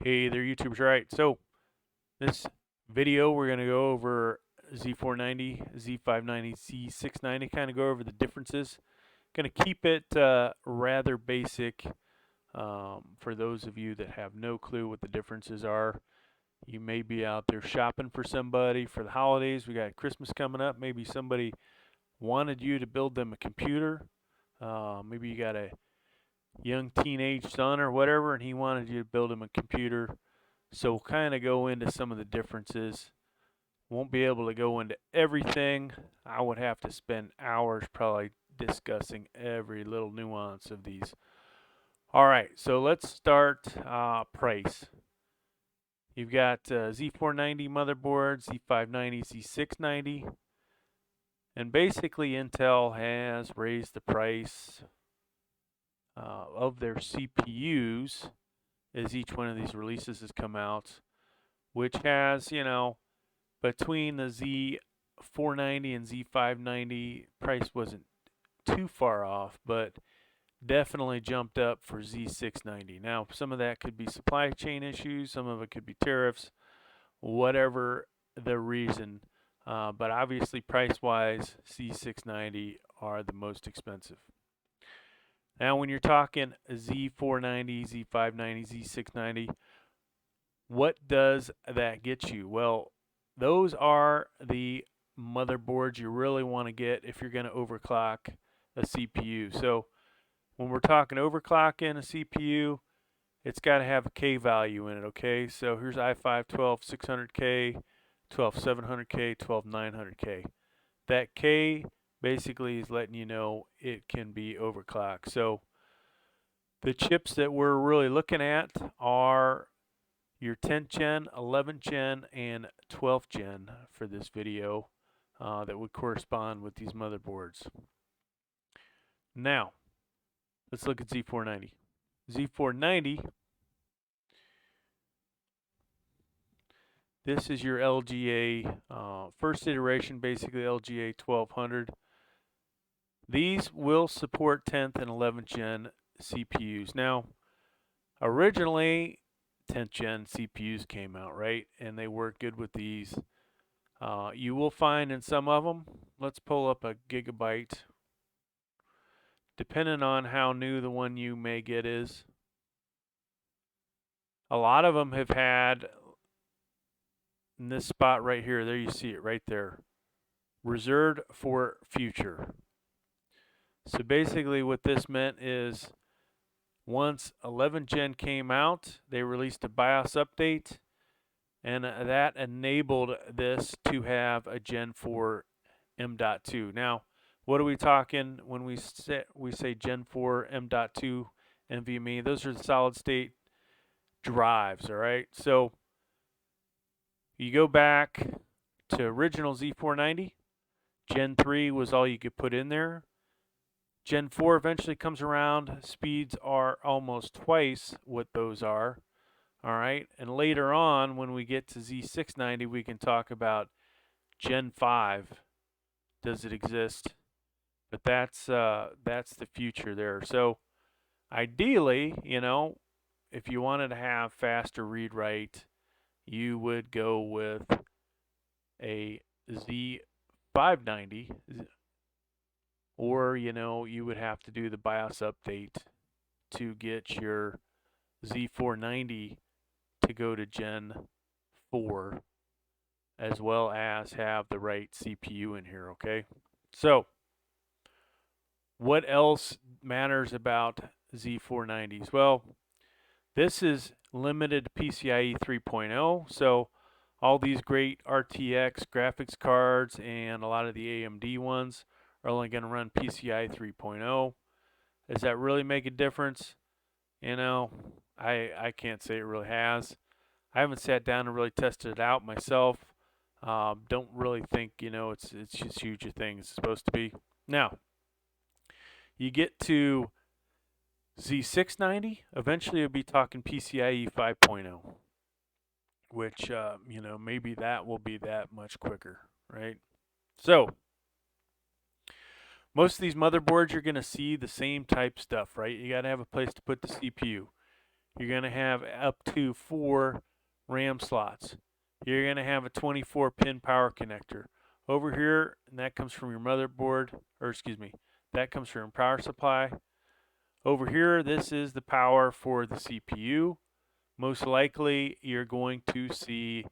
Hey there, YouTubers. All right, so this video we're going to go over Z490, Z590, Z690, kind of go over the differences. Going to keep it rather basic for those of you that have no clue what the differences are. You may be out there shopping for somebody for the holidays. We got Christmas coming up. Maybe somebody wanted you to build them a computer. Maybe you got a young teenage son or whatever, and he wanted you to build him a computer. So we'll kind of go into some of the differences. Won't be able to go into everything. I would have to spend hours probably discussing every little nuance of these. All right, so let's start price. You've got Z490 motherboard, Z590, Z690, and basically Intel has raised the price of their CPUs as each one of these releases has come out, which has, between the Z490 and Z590, price wasn't too far off, but definitely jumped up for Z690. Now, some of that could be supply chain issues, some of it could be tariffs, whatever the reason. But obviously, price-wise, Z690 are the most expensive. Now, when you're talking Z490, Z590, Z690, what does that get you? Well, those are the motherboards you really want to get if you're going to overclock a CPU. So when we're talking overclocking a CPU, it's got to have a K value in it, okay? So here's i5 12600K, 12700K, 12900K. That K basically is letting you know it can be overclocked. So the chips that we're really looking at are your 10th gen, 11th gen, and 12th gen for this video that would correspond with these motherboards. Now, let's look at Z490. Z490, this is your LGA first iteration, basically LGA 1200. These will support 10th and 11th gen CPUs. Now, originally, 10th gen CPUs came out, right? And they work good with these. You will find in some of them, let's pull up a Gigabyte, depending on how new the one you may get is. A lot of them have had, in this spot right here, there you see it right there, reserved for future. So basically what this meant is once 11th gen came out, they released a BIOS update, and that enabled this to have a Gen 4 M.2. Now, what are we talking when we say Gen 4 M.2 NVMe? Those are the solid state drives, all right? So you go back to original Z490, Gen 3 was all you could put in there. Gen 4 eventually comes around. Speeds are almost twice what those are. All right. And later on, when we get to Z690, we can talk about Gen 5. Does it exist? But that's the future there. So ideally, if you wanted to have faster read write, you would go with a Z590, or you would have to do the BIOS update to get your Z490 to go to Gen 4, as well as have the right CPU in here, okay? So what else matters about Z490s? Well, this is limited PCIe 3.0, so all these great RTX graphics cards and a lot of the AMD ones are only going to run PCIe 3.0. Does that really make a difference? I can't say it really has. I haven't sat down and really tested it out myself. Don't really think it's just huge a thing it's supposed to be. Now, you get to Z690. Eventually, you'll be talking PCIe 5.0, which maybe that will be that much quicker, right? So most of these motherboards, you're going to see the same type stuff, right? You got to have a place to put the CPU. You're going to have up to 4 RAM slots. You're going to have a 24-pin power connector. Over here, and that comes from your motherboard, or excuse me, that comes from your power supply. Over here, this is the power for the CPU. Most likely, you're going to see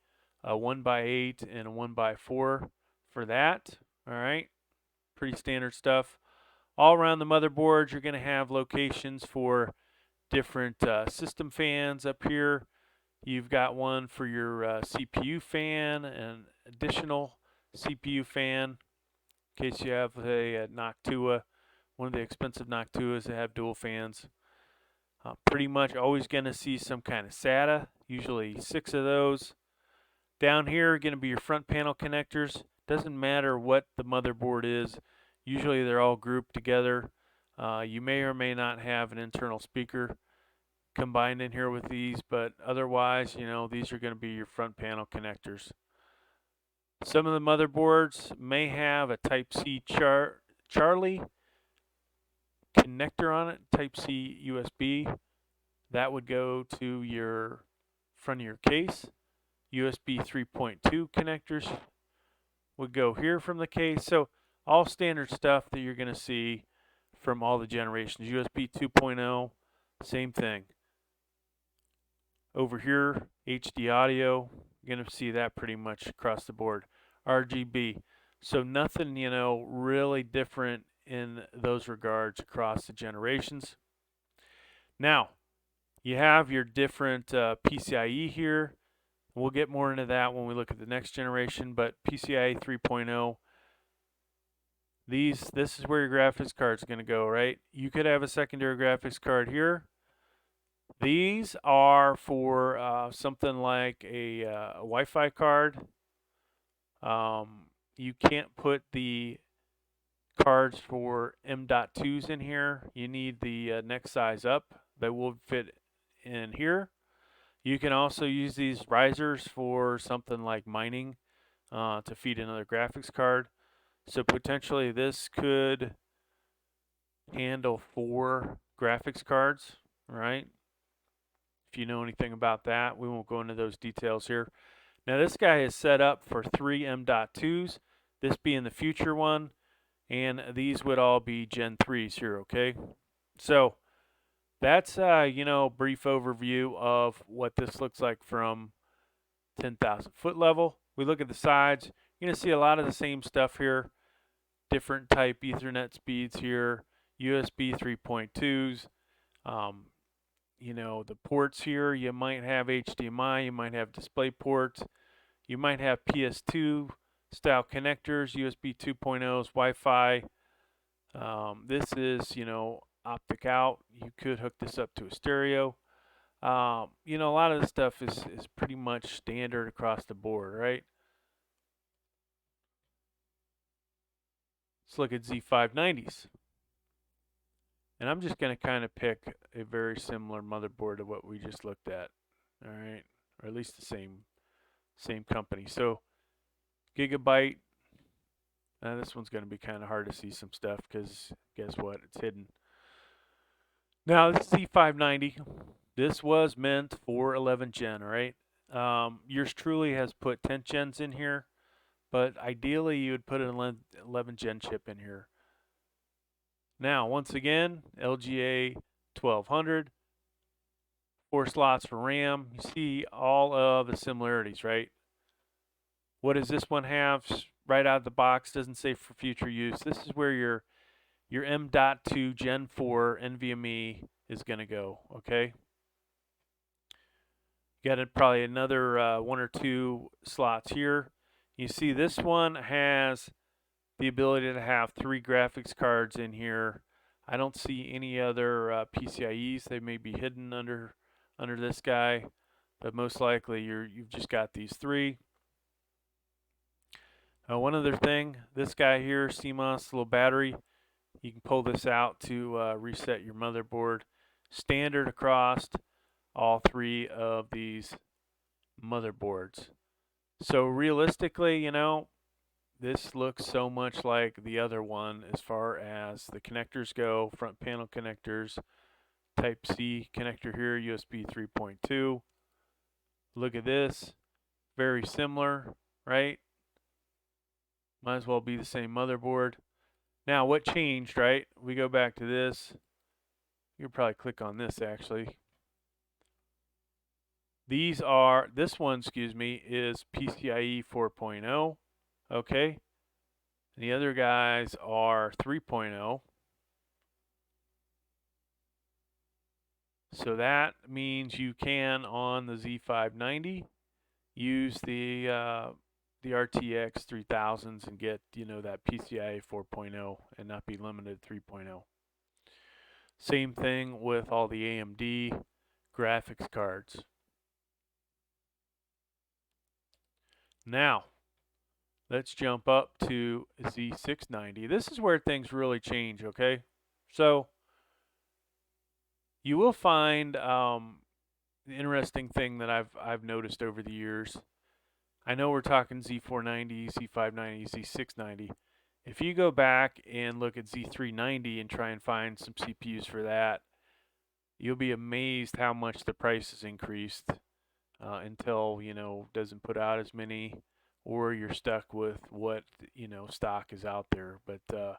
a 1x8 and a 1x4 for that. All right, pretty standard stuff. All around the motherboard, you're going to have locations for different system fans up here. You've got one for your CPU fan, an additional CPU fan in case you have a Noctua, one of the expensive Noctuas that have dual fans. Pretty much always going to see some kind of SATA, usually 6 of those. Down here are going to be your front panel connectors. Doesn't matter what the motherboard is. Usually they're all grouped together. You may or may not have an internal speaker combined in here with these, but otherwise, you know, these are going to be your front panel connectors. Some of the motherboards may have a Type-C Charlie connector on it, Type-C USB. That would go to your front of your case. USB 3.2 connectors would go here from the case. So all standard stuff that you're going to see from all the generations. USB 2.0, same thing. Over here, HD audio, you're going to see that pretty much across the board. RGB. So nothing, you know, really different in those regards across the generations. Now, you have your different PCIe here. We'll get more into that when we look at the next generation, but PCIe 3.0, this is where your graphics card is going to go, right? You could have a secondary graphics card here. These are for something like a Wi-Fi card. You can't put the cards for M.2s in here. You need the next size up. They will fit in here. You can also use these risers for something like mining to feed another graphics card. So potentially this could handle 4 graphics cards, right? If you know anything about that, we won't go into those details here. Now this guy is set up for 3 M.2s, this being the future one, and these would all be Gen 3s here, okay? So that's you know, brief overview of what this looks like from 10,000 foot level. We look at the sides, you're going to see a lot of the same stuff here. Different type Ethernet speeds here, USB 3.2s. You know, the ports here, you might have HDMI, you might have display ports, you might have PS2 style connectors, USB 2.0s, Wi-Fi. This is, you know, optic out. You could hook this up to a stereo. You know, a lot of this stuff is pretty much standard across the board, right? Let's look at Z590s. And I'm just going to kind of pick a very similar motherboard to what we just looked at, all right? Or at least the same company. So Gigabyte, this one's going to be kind of hard to see some stuff because guess what? It's hidden. Now this Z590, this was meant for 11 gen, all right? Yours truly has put 10 gens in here, but ideally you would put an 11 gen chip in here. Now, once again, LGA 1200, 4 slots for RAM. You see all of the similarities, right? What does this one have right out of the box? Doesn't say for future use. This is where your M.2 Gen 4 NVMe is going to go, okay? You got probably another 1 or 2 slots here. You see this one has the ability to have 3 graphics cards in here. I don't see any other PCIe's. They may be hidden under this guy, but most likely you've just got these 3. One other thing, this guy here, Cmos Low Battery, you can pull this out to reset your motherboard. Standard across all 3 of these motherboards. So realistically, you know, this looks so much like the other one as far as the connectors go, front panel connectors, Type-C connector here, USB 3.2. Look at this, very similar, right? Might as well be the same motherboard. Now, what changed, right? We go back to this. You could probably click on this, actually. This one, excuse me, is PCIe 4.0, okay? And the other guys are 3.0. So that means you can, on the Z590, use the RTX 3000s and get, that PCIe 4.0 and not be limited to 3.0. Same thing with all the AMD graphics cards. Now, let's jump up to Z690. This is where things really change, okay? So, you will find the interesting thing that I've noticed over the years. I know we're talking Z490, Z590, Z690. If you go back and look at Z390 and try and find some CPUs for that, you'll be amazed how much the price has increased until, doesn't put out as many, or you're stuck with what, stock is out there. But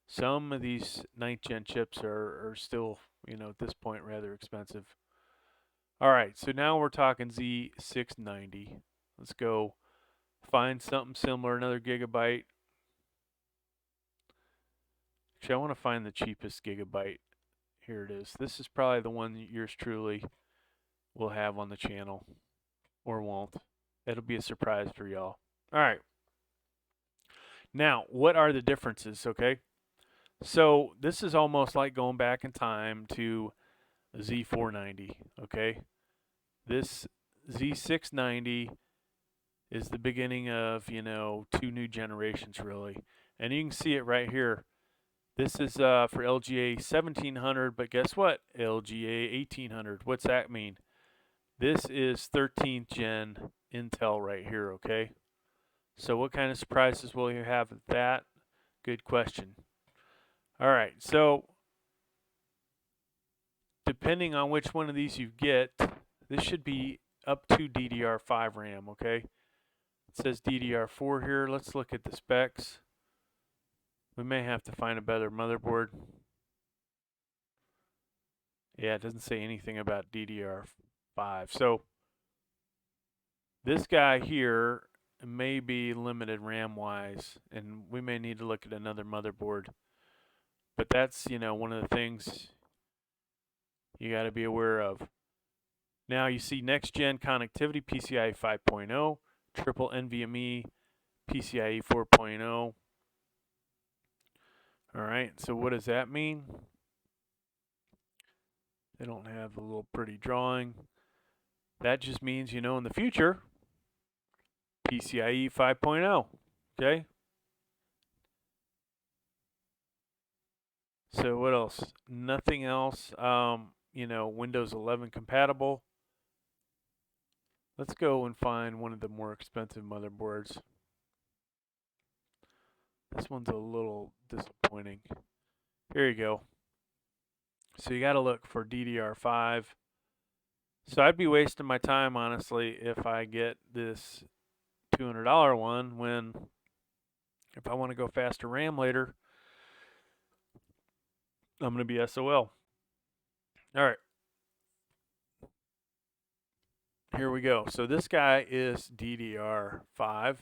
some of these 9th gen chips are still, at this point rather expensive. All right, so now we're talking Z690. Let's go find something similar, another Gigabyte. Actually, I want to find the cheapest Gigabyte. Here it is. This is probably the one that yours truly will have on the channel, or won't. It'll be a surprise for y'all. All right. Now, what are the differences, okay? So this is almost like going back in time to Z490, okay? This Z690 is the beginning of, 2 new generations, really. And you can see it right here. This is for LGA 1700, but guess what? LGA 1800. What's that mean? This is 13th gen Intel right here, okay? So what kind of surprises will you have with that? Good question. All right, so depending on which one of these you get, this should be up to DDR5 RAM, okay? It says DDR4 here. Let's look at the specs. We may have to find a better motherboard. Yeah, it doesn't say anything about DDR5. So this guy here may be limited RAM-wise, and we may need to look at another motherboard. But that's, one of the things you got to be aware of. Now you see next-gen connectivity, PCIe 5.0, triple NVMe, PCIe 4.0. All right, so what does that mean? They don't have a little pretty drawing. That just means, in the future, PCIe 5.0, okay? So what else? Nothing else. Windows 11 compatible. Let's go and find one of the more expensive motherboards. This one's a little disappointing. Here you go. So you got to look for DDR5. So I'd be wasting my time, honestly, if I get this $200 one when, if I want to go faster RAM later, I'm going to be SOL. All right. Here we go. So this guy is DDR5.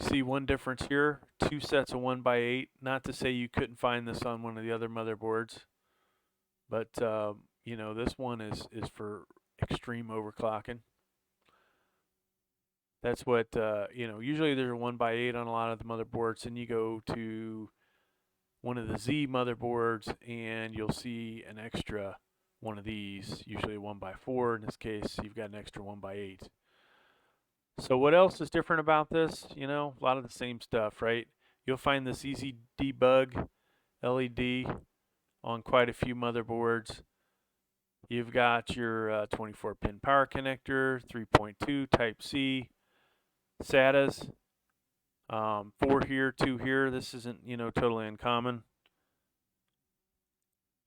See one difference here, 2 sets of 1x8. Not to say you couldn't find this on one of the other motherboards, but this one is for extreme overclocking. That's what usually there's a 1x8 on a lot of the motherboards, and you go to one of the Z motherboards and you'll see an extra one of these, usually a 1x4. In this case, you've got an extra 1x8. So what else is different about this? A lot of the same stuff, right? You'll find this easy debug LED on quite a few motherboards. You've got your 24-pin power connector, 3.2 Type-C, SATAs, 4 here, 2 here. This isn't, totally uncommon.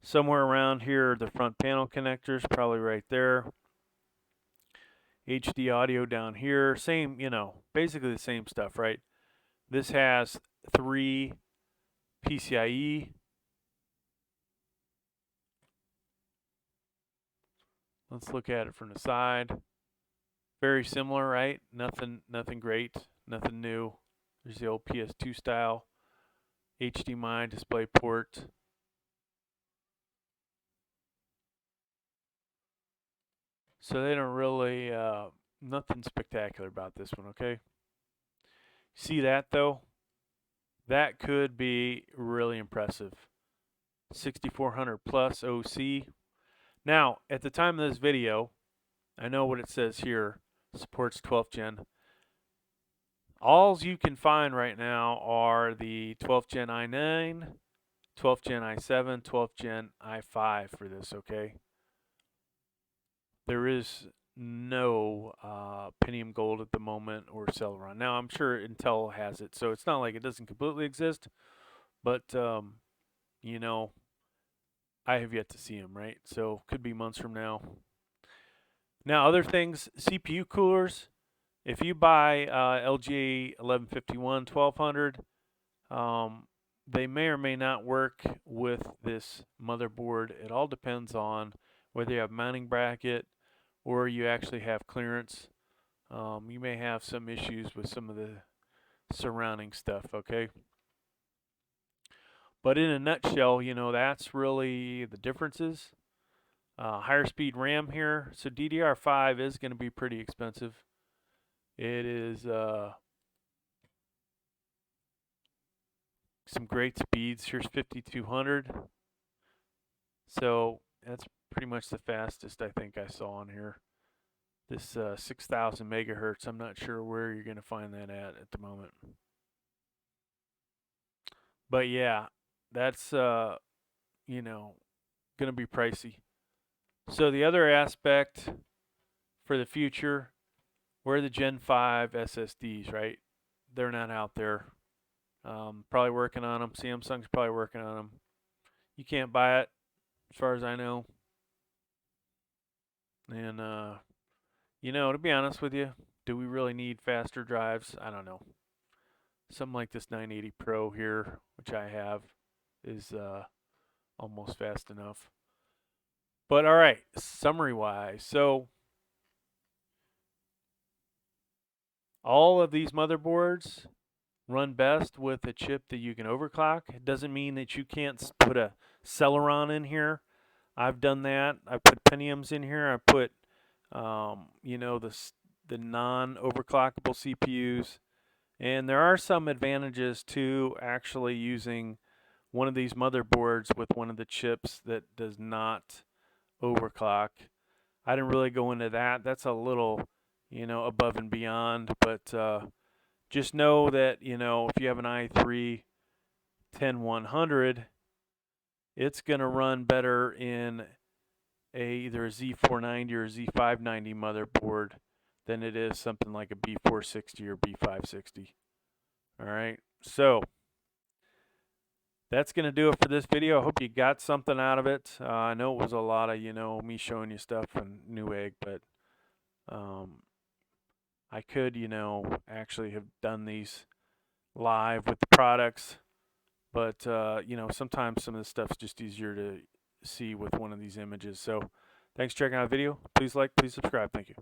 Somewhere around here are the front panel connectors, probably right there. HD audio down here, same, basically the same stuff, right? This has 3 PCIe. Let's look at it from the side. Very similar, right? Nothing great, nothing new. There's the old PS2 style HDMI display port. So they don't really, nothing spectacular about this one, okay? See that though? That could be really impressive. 6400 plus OC. Now, at the time of this video, I know what it says here, supports 12th gen. Alls you can find right now are the 12th gen i9, 12th gen i7, 12th gen i5 for this, okay? There is no Pentium Gold at the moment or Celeron. Now, I'm sure Intel has it, so it's not like it doesn't completely exist, but, you know, I have yet to see them, right? So, could be months from now. Now, other things, CPU coolers. If you buy LGA 1151 1200, they may or may not work with this motherboard. It all depends on whether you have a mounting bracket or you actually have clearance. You may have some issues with some of the surrounding stuff, okay? But in a nutshell, that's really the differences. Higher speed RAM here. So DDR5 is going to be pretty expensive. It is some great speeds. Here's 5200. So that's pretty much the fastest I think I saw on here. This 6000 megahertz, I'm not sure where you're going to find that at the moment. But yeah, that's going to be pricey. So the other aspect for the future, where are the Gen 5 SSDs, right? They're not out there. Probably working on them. Samsung's probably working on them. You can't buy it, as far as I know. And, to be honest with you, do we really need faster drives? I don't know. Something like this 980 Pro here, which I have, is almost fast enough. But all right, summary-wise, so all of these motherboards run best with a chip that you can overclock. It doesn't mean that you can't put a Celeron in here. I've done that. I put Pentiums in here. I put, the non-overclockable CPUs. And there are some advantages to actually using one of these motherboards with one of the chips that does not overclock. I didn't really go into that. That's a little, above and beyond. But just know that, if you have an i3 10100, it's going to run better in either a Z490 or a Z590 motherboard than it is something like a B460 or B560. All right, so that's going to do it for this video. I hope you got something out of it. I know it was a lot of, me showing you stuff and Newegg, but I could, actually have done these live with the products. But, sometimes some of this stuff's just easier to see with one of these images. So thanks for checking out the video. Please like, please subscribe. Thank you.